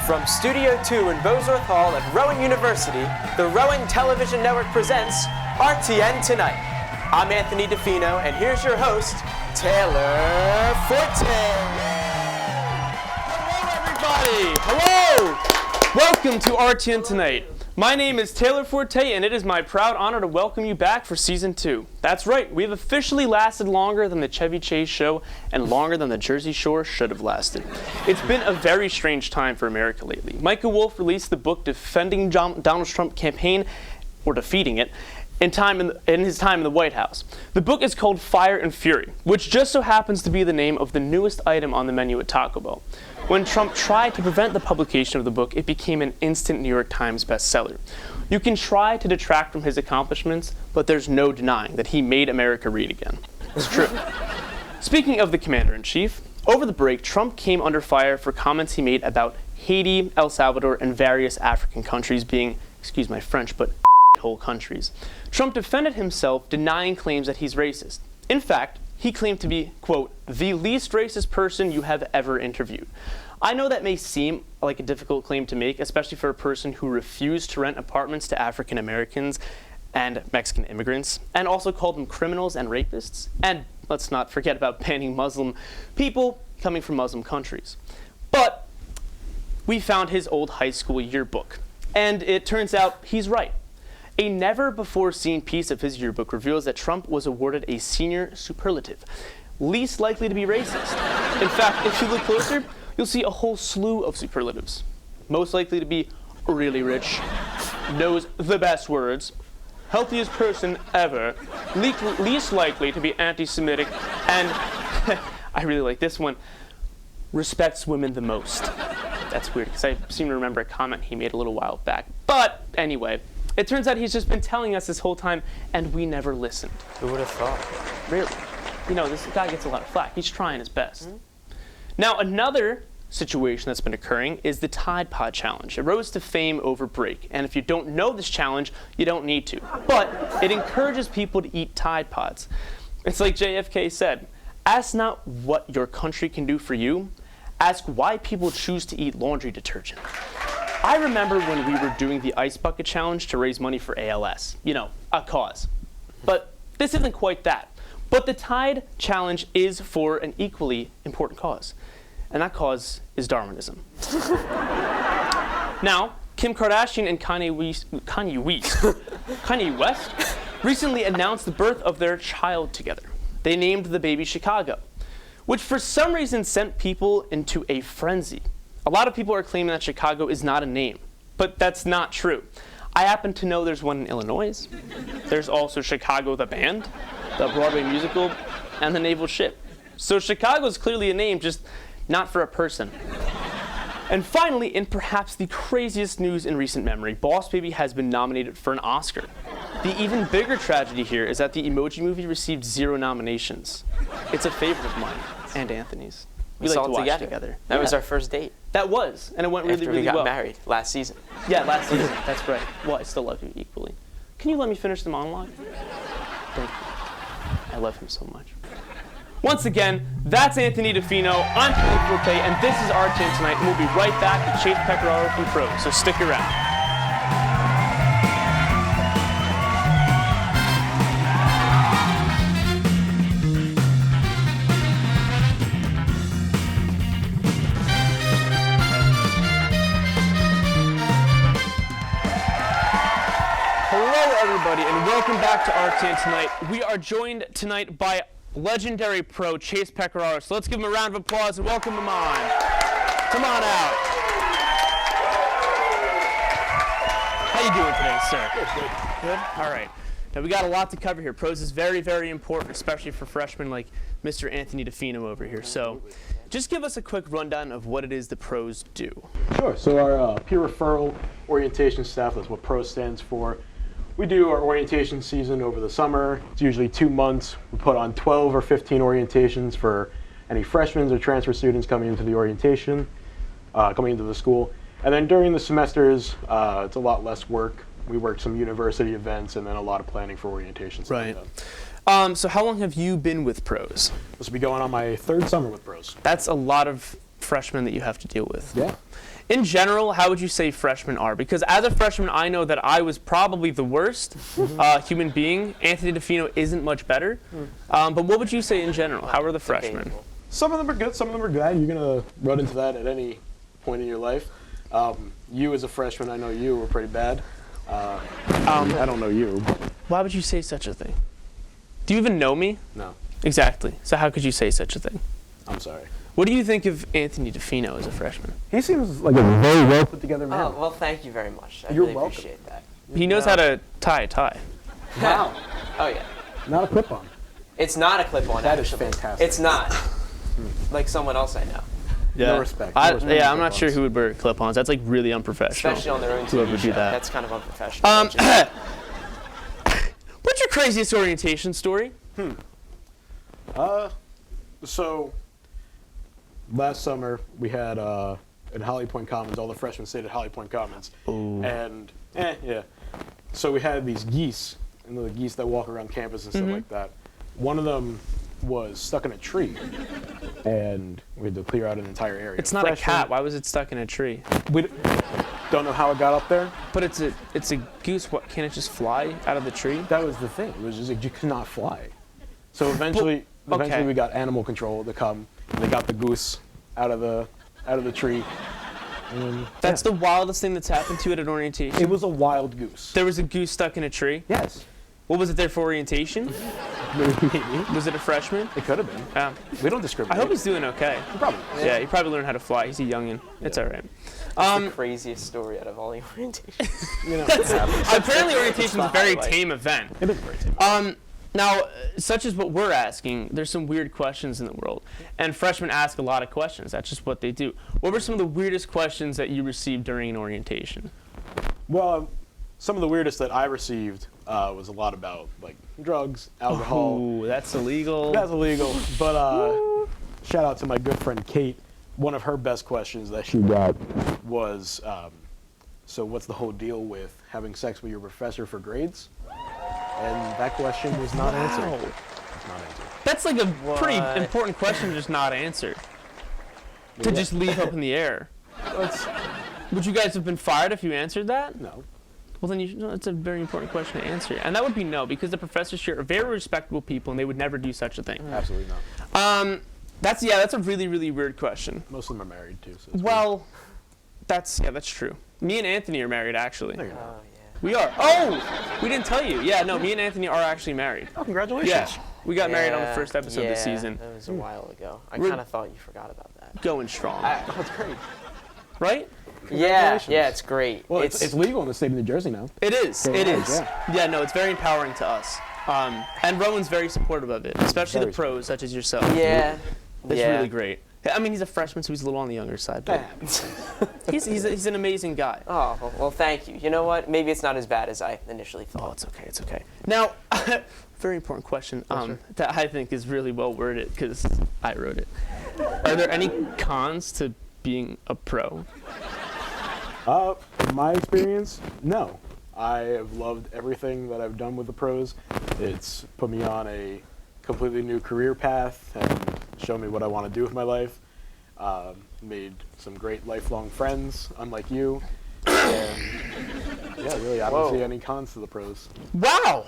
From Studio 2 in Bosworth Hall at Rowan University, the Rowan Television Network presents RTN Tonight. I'm Anthony DeFino, and here's your host, Taylor Forte. Hello, everybody. Hello. Welcome to RTN Tonight. My name is Taylor Forte, and it is my proud honor to welcome you back for Season 2. That's right, we have officially lasted longer than the Chevy Chase show and longer than the Jersey Shore should have lasted. It's been a very strange time for America lately. Micah Wolf released the book defending Donald Trump's campaign, or defeating it, in his time in the White House. The book is called Fire and Fury, which just so happens to be the name of the newest item on the menu at Taco Bell. When Trump tried to prevent the publication of the book, it became an instant New York Times bestseller. You can try to detract from his accomplishments, but there's no denying that he made America read again. It's true. Speaking of the commander-in-chief, over the break, Trump came under fire for comments he made about Haiti, El Salvador, and various African countries being, excuse my French, but whole countries. Trump defended himself, denying claims that he's racist. In fact, he claimed to be, quote, the least racist person you have ever interviewed. I know that may seem like a difficult claim to make, especially for a person who refused to rent apartments to African Americans and Mexican immigrants, and also called them criminals and rapists. And let's not forget about banning Muslim people coming from Muslim countries. But we found his old high school yearbook, and it turns out he's right. A never-before-seen piece of his yearbook reveals that Trump was awarded a senior superlative, least likely to be racist. In fact, if you look closer, you'll see a whole slew of superlatives. Most likely to be really rich, knows the best words, healthiest person ever, least likely to be anti-Semitic, and, I really like this one, respects women the most. That's weird, because I seem to remember a comment he made a little while back. But anyway, it turns out he's just been telling us this whole time, and we never listened. Who would have thought? Really. You know, this guy gets a lot of flack. He's trying his best. Now, another situation that's been occurring is the Tide Pod Challenge. It rose to fame over break, and if you don't know this challenge, you don't need to. But it encourages people to eat Tide Pods. It's like JFK said, ask not what your country can do for you, ask why people choose to eat laundry detergent. I remember when we were doing the Ice Bucket Challenge to raise money for ALS. You know, a cause. But this isn't quite that. But the Tide Challenge is for an equally important cause. And that cause is Darwinism. Now, Kim Kardashian and Kanye West recently announced the birth of their child together. They named the baby Chicago, which for some reason sent people into a frenzy. A lot of people are claiming that Chicago is not a name, but that's not true. I happen to know there's one in Illinois. There's also Chicago the band, the Broadway musical, and the naval ship. So Chicago is clearly a name, just not for a person. And finally, in perhaps the craziest news in recent memory, Boss Baby has been nominated for an Oscar. The even bigger tragedy here is that the Emoji Movie received 0 nominations. It's a favorite of mine and Anthony's. We like to watch together. That was our first date. That was, and it went really, really well. After we got married last season. Yeah, last season. That's right. Well, I still love you equally. Can you let me finish the monologue? Thank you. I love him so much. Once again, that's Anthony DeFino. I'm Taylor Forte, and this is RTN Tonight, and we'll be right back with Chase Pecoraro from Pros, so stick around. Everybody, and welcome back to RTN Tonight. We are joined tonight by legendary pro Chase Pecoraro. So let's give him a round of applause and welcome him on. Come on out. How you doing today, sir? Good. All right. Now we got a lot to cover here. Pros is very, very important, especially for freshmen like Mr. Anthony DeFino over here. So just give us a quick rundown of what it is the pros do. Sure. So our peer referral orientation staff, that's what PRO stands for. We do our orientation season over the summer. It's usually 2 months. We put on 12 or 15 orientations for any freshmen or transfer students coming into the orientation, coming into the school. And then during the semesters, it's a lot less work. We work some university events and then a lot of planning for orientations. Right. So how long have you been with Pros? This will be going on my 3rd summer with Pros. That's a lot of freshmen that you have to deal with. Yeah. In general, how would you say freshmen are? Because as a freshman, I know that I was probably the worst human being. Anthony DeFino isn't much better. But what would you say in general? How are the freshmen? Some of them are good, some of them are bad. You're going to run into that at any point in your life. You as a freshman, I know you were pretty bad. I don't know you. Why would you say such a thing? Do you even know me? No, Exactly. So how could you say such a thing? I'm sorry. What do you think of Anthony DeFino as a freshman? He seems like a very well put together man. Oh, well, thank you very much. I You're really welcome. appreciate that. He knows how to tie a tie. Wow. Oh, yeah. Not a clip-on. It's not a clip-on, That is actually. fantastic. It's not. Like someone else I know. Yeah. No respect. No respect Yeah, for I'm not sure clip-ons. who would wear clip-ons. That's like really unprofessional. Especially on their own Whoever TV do show. that. That's kind of unprofessional. What's your craziest orientation story? So, last summer we had at Holly Point Commons, all the freshmen stayed at Holly Point Commons. Ooh. And, yeah. So we had these geese, and the geese that walk around campus and stuff like that. One of them was stuck in a tree, and we had to clear out an entire area. It's not a Freshmen- cat. Why was it stuck in a tree? We don't know how it got up there. But it's a goose. What, can't it just fly out of the tree? That was the thing. It was just like you could not fly. So eventually okay. we got animal control to come, and they got the goose out of the tree. And That's the wildest thing that's happened to you at an orientation. it was a wild goose. There was a goose stuck in a tree. Yes. What was it there for orientation? Maybe. Was it a freshman? It could have been. We don't discriminate. I hope he's doing okay. Probably. Yeah, he probably learned how to fly. He's a youngin'. It's all right. It's the craziest story out of all the orientations. You know, Apparently, orientation is a very tame event. it is very tame. Now, such as what we're asking, there's some weird questions in the world. And freshmen ask a lot of questions. That's just what they do. What were some of the weirdest questions that you received during an orientation? Well, some of the weirdest that I received was a lot about like drugs, alcohol. Ooh, that's illegal. That's illegal. But shout out to my good friend Kate. One of her best questions that she got was, so what's the whole deal with having sex with your professor for grades? And that question was not answered. Wow. Not answered. That's like a pretty What? important question to just not answer. To just leave up in the air. Would you guys have been fired if you answered that? No. Well, then it's a very important question to answer. And that would be no, because the professors here are very respectable people and they would never do such a thing. Absolutely not. That's a really, really weird question. Most of them are married too. So it's Well, that's true. Me and Anthony are married, actually. weird. There you go. Oh, yeah. We are. Oh, we didn't tell you. Yeah, no, me and Anthony are actually married. Oh, congratulations. Yeah, we got married on the Yeah, first episode this season. That was a while ago. I We're- kind of thought you forgot about that. Going strong, Oh, that's great. right? Yeah, it's great. Well, it's legal in the state of New Jersey now. It is. It Yeah. is. Yeah, no, it's very empowering to us. And Rowan's very supportive of it, especially Very the pros such as yourself. yeah. It's yeah. really great. I mean, he's a freshman, so he's a little on the younger side, but he's an amazing guy. Oh, well, thank you. You know what? Maybe it's not as bad as I initially Oh, thought. it's okay. It's okay. Now, very important question that I think is really well worded because I wrote it. Are there any cons to being a pro? In my experience, no. I have loved everything that I've done with the pros. It's put me on a completely new career path and shown me what I want to do with my life. Made some great lifelong friends, unlike you. And yeah, really, I don't see any cons to the pros. Wow.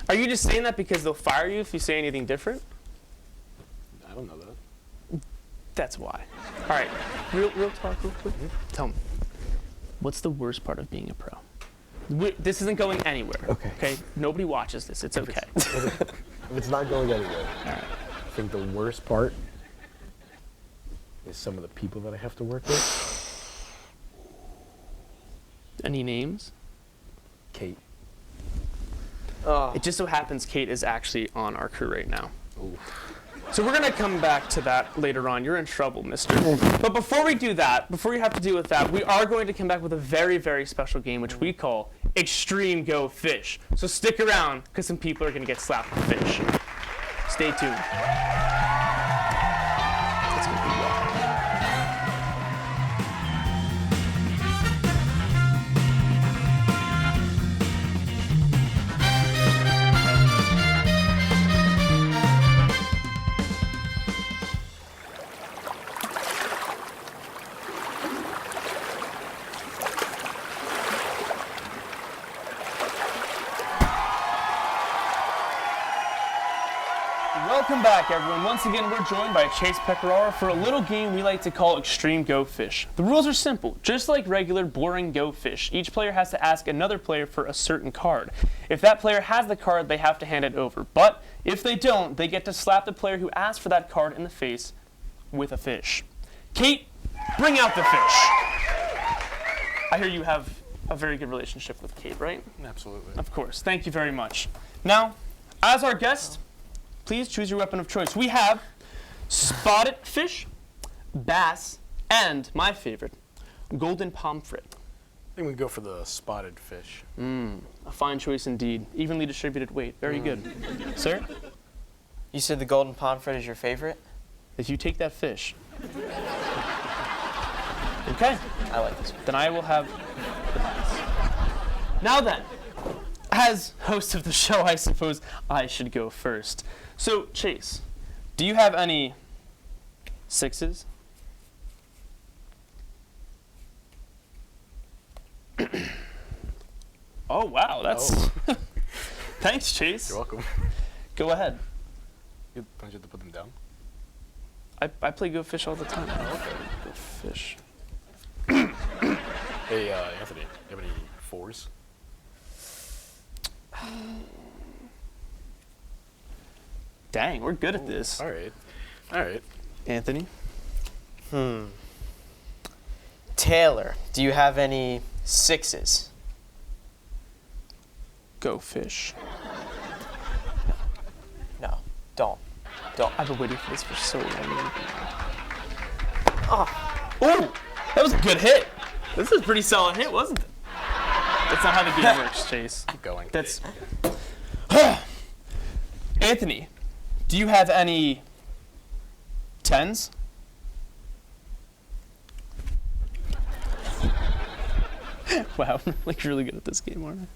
Are you just saying that because they'll fire you if you say anything different? I don't know that. That's why. All right, real talk, real quick. Tell me, what's the worst part of being a pro? This isn't going anywhere. Okay. Nobody watches this. It's okay. If it's not going anywhere, I think the worst part is some of the people that I have to work with. Any names? Kate. Oh, It just so happens Kate is actually on our crew right now. Ooh. So we're gonna come back to that later on. You're in trouble, mister. But before we do that, before you have to deal with that, we are going to come back with a very, very special game, which we call Extreme Go Fish. So stick around, because some people are gonna get slapped with fish. Stay tuned. It's gonna be wild. Welcome back, everyone. Once again, we're joined by Chase Pecoraro for a little game we like to call Extreme Go Fish. The rules are simple. Just like regular, boring Go Fish, each player has to ask another player for a certain card. If that player has the card, they have to hand it over. But if they don't, they get to slap the player who asked for that card in the face with a fish. Kate, bring out the fish. I hear you have a very good relationship with Kate, right? Absolutely. Of course. Thank you very much. Now, as our guest, please choose your weapon of choice. We have spotted fish, bass, and my favorite, golden pomfret. I think we go for the spotted fish. A fine choice indeed. Evenly distributed weight. Very good. Sir, You said the golden pomfret is your favorite? if you take that fish. Okay, I like this one. then I will have the bass. Now then, as host of the show, I suppose I should go first. So, Chase, do you have any sixes? Oh, wow, that's... Thanks, Chase. You're welcome. Go ahead. Don't you have to put them down? I play Go Fish all the time. Go Fish. Hey, Anthony, you have any fours? Dang, we're good at this. All right. All right. Anthony? Taylor, do you have any sixes? Go Fish. No, don't. I've been waiting for this for so long. Oh, that was a good hit. This is a pretty solid hit, wasn't it? That's not how the game works, Chase. Keep going. That's... Anthony, do you have any tens? Wow, I'm like really good at this game, aren't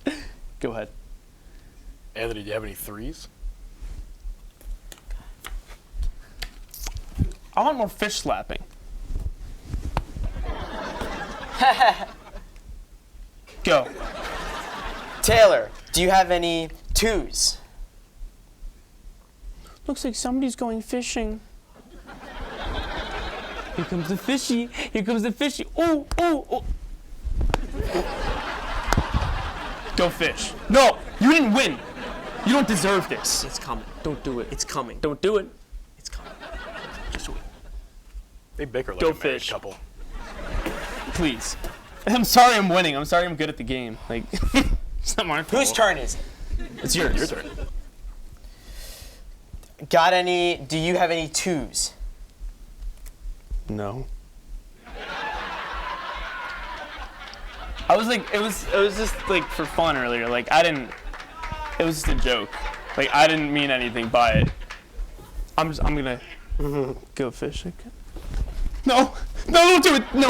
I? Go ahead. Anthony, do you have any threes? I want more fish slapping. Go. Taylor, do you have any twos? Looks like somebody's going fishing. Here comes the fishy. Here comes the fishy. Oh, oh, oh. Go fish. No, you didn't win. You don't deserve this. It's coming. Don't do it. It's coming. Don't do it. It's coming. Just wait. They bicker like Go a married fish. couple. Please. I'm sorry I'm winning. I'm sorry I'm good at the game. Like, it's not my fault. Whose turn is it? It's yours. Your turn. Do you have any twos? No. I was like, it was just like for fun earlier. Like it was just a joke. Like I didn't mean anything by it. I'm gonna go fishing. No, don't do it. No.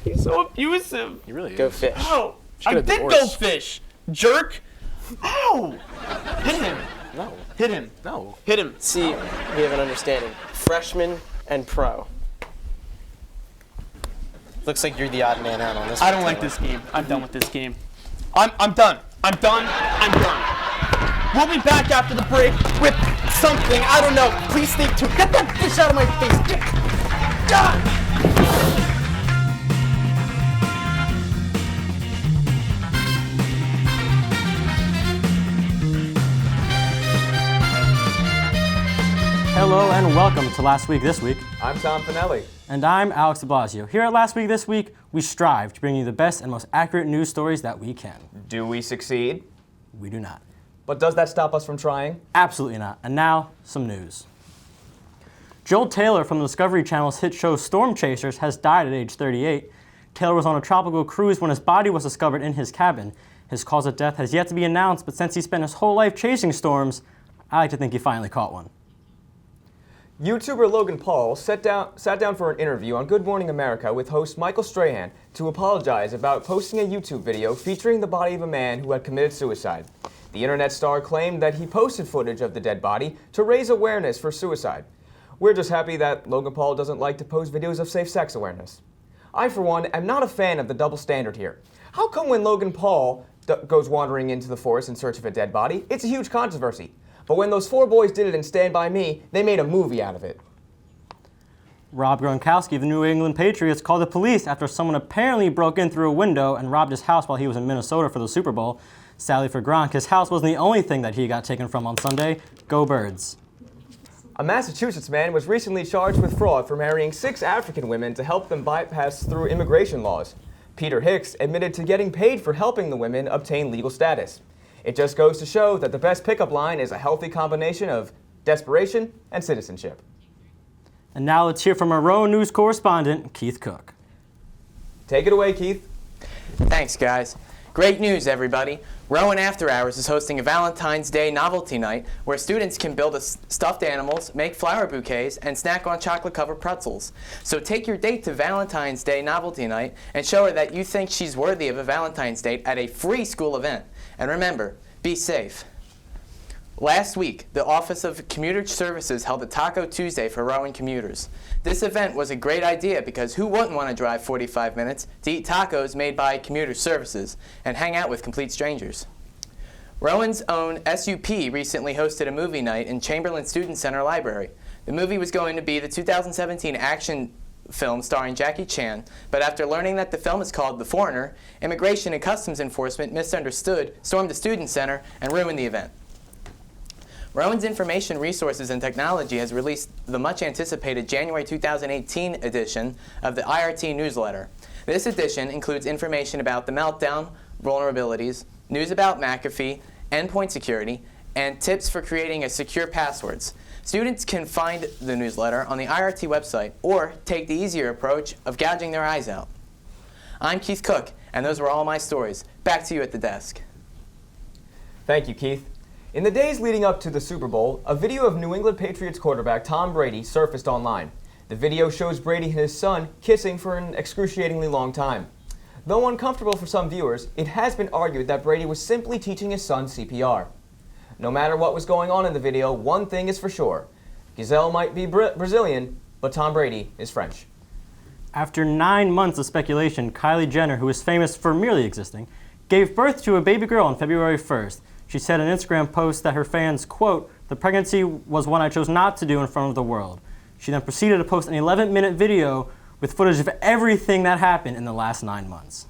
He's so abusive. You really Go is. fish. Ow! should I have did go divorced. fish, jerk. Ow! Hit him. No. Hit him. No. Hit him. See, we have an understanding. Freshman and pro. Looks like you're the odd man out on this I one, don't like Taylor. this game. I'm done with this game. I'm done. I'm done. I'm done. We'll be back after the break with something. I don't know. Please stay tuned. Get that fish out of my face. Ah! Hello and welcome to Last Week This Week. I'm Tom Finelli. And I'm Alex de Blasio. Here at Last Week This Week, we strive to bring you the best and most accurate news stories that we can. Do we succeed? We do not. But does that stop us from trying? Absolutely not. And now, some news. Joel Taylor from the Discovery Channel's hit show Storm Chasers has died at age 38. Taylor was on a tropical cruise when his body was discovered in his cabin. His cause of death has yet to be announced, but since he spent his whole life chasing storms, I like to think he finally caught one. YouTuber Logan Paul sat down for an interview on Good Morning America with host Michael Strahan to apologize about posting a YouTube video featuring the body of a man who had committed suicide. The internet star claimed that he posted footage of the dead body to raise awareness for suicide. We're just happy that Logan Paul doesn't like to post videos of safe sex awareness. I, for one, am not a fan of the double standard here. How come when Logan Paul goes wandering into the forest in search of a dead body, it's a huge controversy. But when those 4 boys did it in Stand By Me, they made a movie out of it. Rob Gronkowski of the New England Patriots called the police after someone apparently broke in through a window and robbed his house while he was in Minnesota for the Super Bowl. Sadly for Gronk, his house wasn't the only thing that he got taken from on Sunday. Go Birds. A Massachusetts man was recently charged with fraud for marrying 6 African women to help them bypass through immigration laws. Peter Hicks admitted to getting paid for helping the women obtain legal status. It just goes to show that the best pickup line is a healthy combination of desperation and citizenship. And now let's hear from our Rowan News correspondent, Keith Cook. Take it away, Keith. Thanks, guys. Great news, everybody. Rowan After Hours is hosting a Valentine's Day novelty night where students can build stuffed animals, make flower bouquets, and snack on chocolate-covered pretzels. So take your date to Valentine's Day novelty night and show her that you think she's worthy of a Valentine's date at a free school event. And remember, be safe. Last week, the Office of Commuter Services held a Taco Tuesday for Rowan commuters. This event was a great idea because who wouldn't want to drive 45 minutes to eat tacos made by Commuter Services and hang out with complete strangers? Rowan's own SUP recently hosted a movie night in Chamberlain Student Center Library. The movie was going to be the 2017 action film starring Jackie Chan, but after learning that the film is called The Foreigner, Immigration and Customs Enforcement misunderstood, stormed the Student Center, and ruined the event. Rowan's Information Resources and Technology has released the much-anticipated January 2018 edition of the IRT newsletter. This edition includes information about the meltdown, vulnerabilities, news about McAfee, endpoint security, and tips for creating secure passwords. Students can find the newsletter on the IRT website or take the easier approach of gouging their eyes out. I'm Keith Cook, and those were all my stories. Back to you at the desk. Thank you, Keith. In the days leading up to the Super Bowl, a video of New England Patriots quarterback Tom Brady surfaced online. The video shows Brady and his son kissing for an excruciatingly long time. Though uncomfortable for some viewers, it has been argued that Brady was simply teaching his son CPR. No matter what was going on in the video, one thing is for sure. Giselle might be Brazilian, but Tom Brady is French. After 9 months of speculation, Kylie Jenner, who is famous for merely existing, gave birth to a baby girl on February 1st. She said in an Instagram post that her fans, quote, "The pregnancy was one I chose not to do in front of the world." She then proceeded to post an 11-minute video with footage of everything that happened in the last 9 months.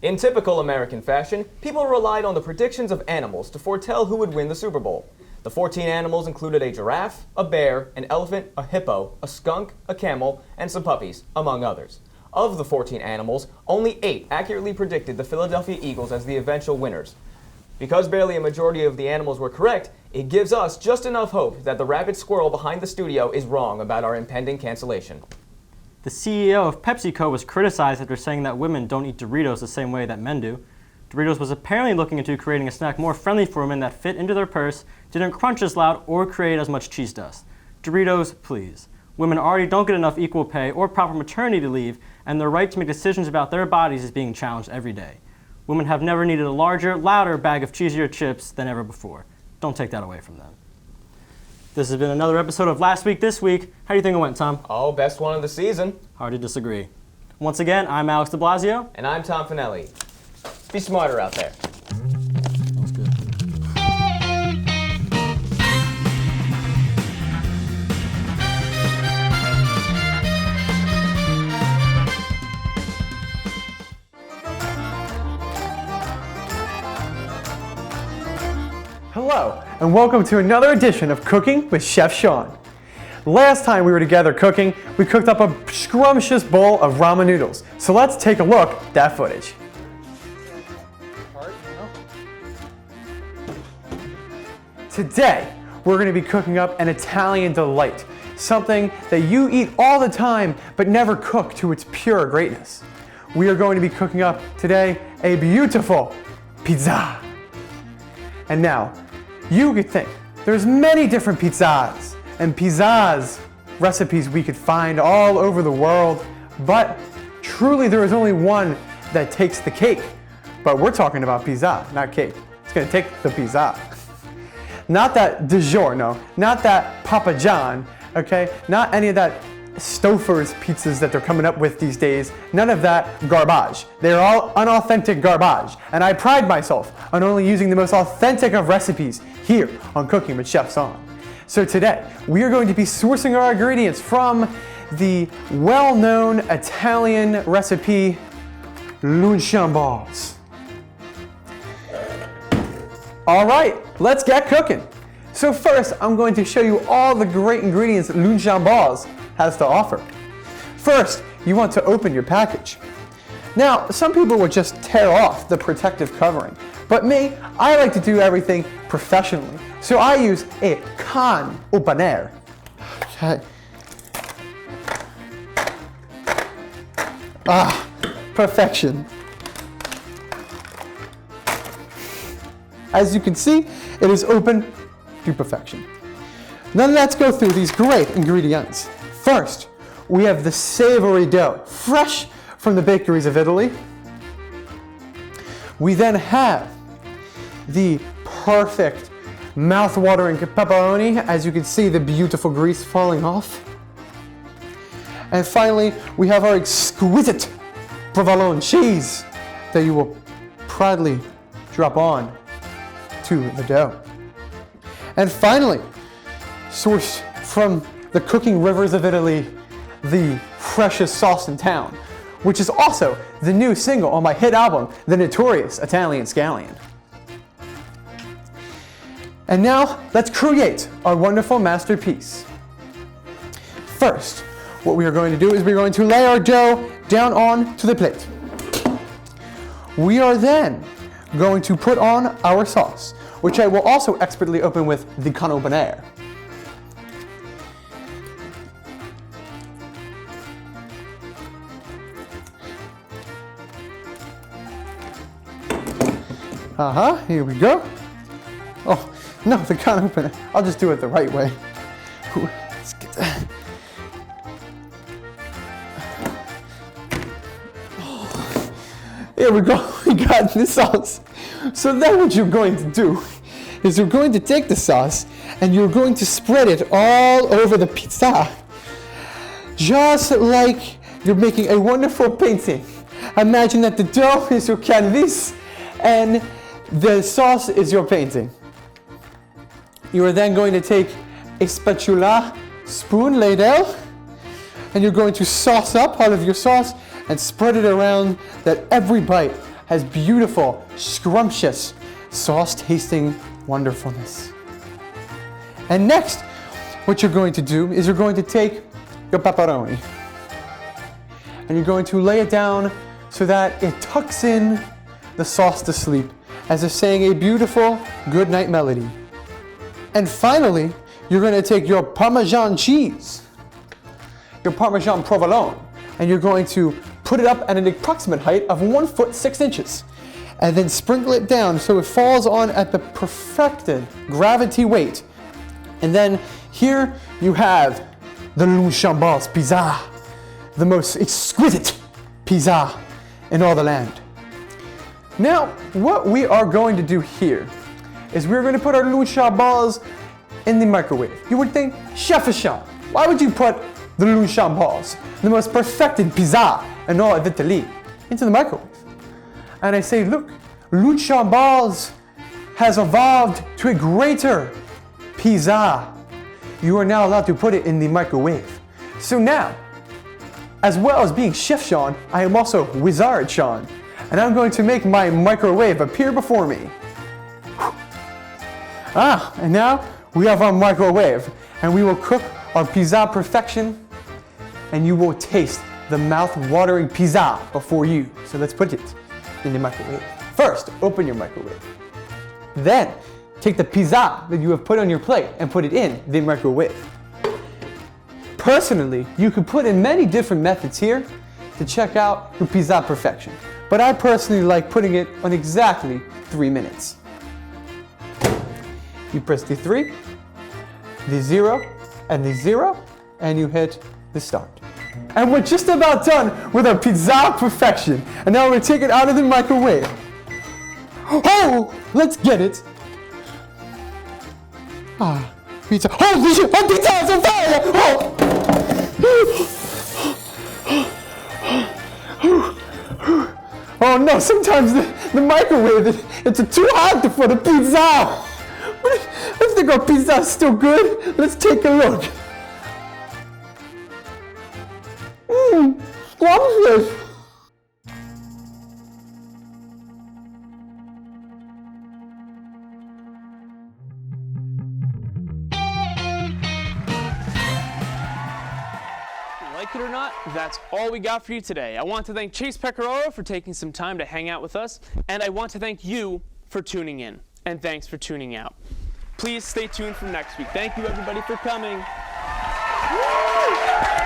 In typical American fashion, people relied on the predictions of animals to foretell who would win the Super Bowl. The 14 animals included a giraffe, a bear, an elephant, a hippo, a skunk, a camel, and some puppies, among others. Of the 14 animals, only 8 accurately predicted the Philadelphia Eagles as the eventual winners. Because barely a majority of the animals were correct, it gives us just enough hope that the rabbit squirrel behind the studio is wrong about our impending cancellation. The CEO of PepsiCo was criticized after saying that women don't eat Doritos the same way that men do. Doritos was apparently looking into creating a snack more friendly for women that fit into their purse, didn't crunch as loud, or create as much cheese dust. Doritos, please. Women already don't get enough equal pay or proper maternity leave, and their right to make decisions about their bodies is being challenged every day. Women have never needed a larger, louder bag of cheesier chips than ever before. Don't take that away from them. This has been another episode of Last Week This Week. How do you think it went, Tom? Oh, best one of the season. Hard to disagree. Once again, I'm Alex de Blasio. And I'm Tom Finelli. Be smarter out there. That was good. Hello, and welcome to another edition of Cooking with Chef Sean. Last time we were together cooking, we cooked up a scrumptious bowl of ramen noodles. So let's take a look at that footage. Today, we're going to be cooking up an Italian delight, something that you eat all the time but never cook to its pure greatness. We are going to be cooking up today a beautiful pizza. And now, you could think there's many different pizzas and pizzazz recipes we could find all over the world, but truly there is only one that takes the cake. But we're talking about pizza, not cake. It's gonna take the pizza. Not that DiGiorno, not that Papa John, okay? Not any of that Stouffer's pizzas that they're coming up with these days. None of that garbage. They're all unauthentic garbage. And I pride myself on only using the most authentic of recipes here on Cooking with Chef Son. So today, we are going to be sourcing our ingredients from the well-known Italian recipe, luncheon balls. All right, let's get cooking. So first, I'm going to show you all the great ingredients that luncheon balls has to offer. First, you want to open your package. Now, some people would just tear off the protective covering, but me, I like to do everything professionally. So I use a can opener. Okay. Perfection. As you can see, it is open to perfection. Now let's go through these great ingredients. First, we have the savory dough, fresh from the bakeries of Italy. We then have the perfect mouth-watering pepperoni. As you can see, the beautiful grease falling off. And finally, we have our exquisite provolone cheese that you will proudly drop on to the dough. And finally, sourced from the cooking rivers of Italy, the freshest sauce in town, which is also the new single on my hit album, The Notorious Italian Scallion. And now, let's create our wonderful masterpiece. First, what we are going to do is we're going to lay our dough down onto the plate. We are then going to put on our sauce, which I will also expertly open with the can opener. Here we go. Oh, no, the can opener. I'll just do it the right way. Let's get that. Here we go, we got the sauce. So then what you're going to do is you're going to take the sauce and you're going to spread it all over the pizza. Just like you're making a wonderful painting. Imagine that the dough is your canvas and the sauce is your painting. You are then going to take a spatula, spoon laid out, and you're going to sauce up all of your sauce and spread it around that every bite has beautiful, scrumptious, sauce-tasting wonderfulness. And next, what you're going to do is you're going to take your pepperoni and you're going to lay it down so that it tucks in the sauce to sleep, as if saying a beautiful good night melody. And finally, you're going to take your Parmesan cheese, your Parmesan provolone, and you're going to put it up at an approximate height of 1 foot 6 inches, and then sprinkle it down so it falls on at the perfected gravity weight. And then here you have the luncheon balls pizza, the most exquisite pizza in all the land. Now, what we are going to do here is we're going to put our luncheon balls in the microwave. You would think, Chef Sean, why would you put the luncheon balls, the most perfected pizza in all of Italy, into the microwave? And I say, look, luncheon balls has evolved to a greater pizza. You are now allowed to put it in the microwave. So now, as well as being Chef Sean, I am also Wizard Sean. And I'm going to make my microwave appear before me. And now we have our microwave, and we will cook our pizza perfection, and you will taste the mouth-watering pizza before you. So let's put it in the microwave. First, open your microwave. Then, take the pizza that you have put on your plate and put it in the microwave. Personally, you could put in many different methods here to check out your pizza perfection. But I personally like putting it on exactly 3 minutes. You press the 3, the 0, and the 0, and you hit the start. And we're just about done with our pizza perfection. And now we're going to take it out of the microwave. Oh, let's get it. Pizza. Oh, pizza is on fire! Oh! Oh no, sometimes the microwave, it's too hot for the pizza. But I think our pizza is still good. Let's take a look. Scrumptious. Like it or not, that's all we got for you today. I want to thank Chase Pecoraro for taking some time to hang out with us, and I want to thank you for tuning in, and thanks for tuning out. Please stay tuned for next week. Thank you, everybody, for coming. Woo!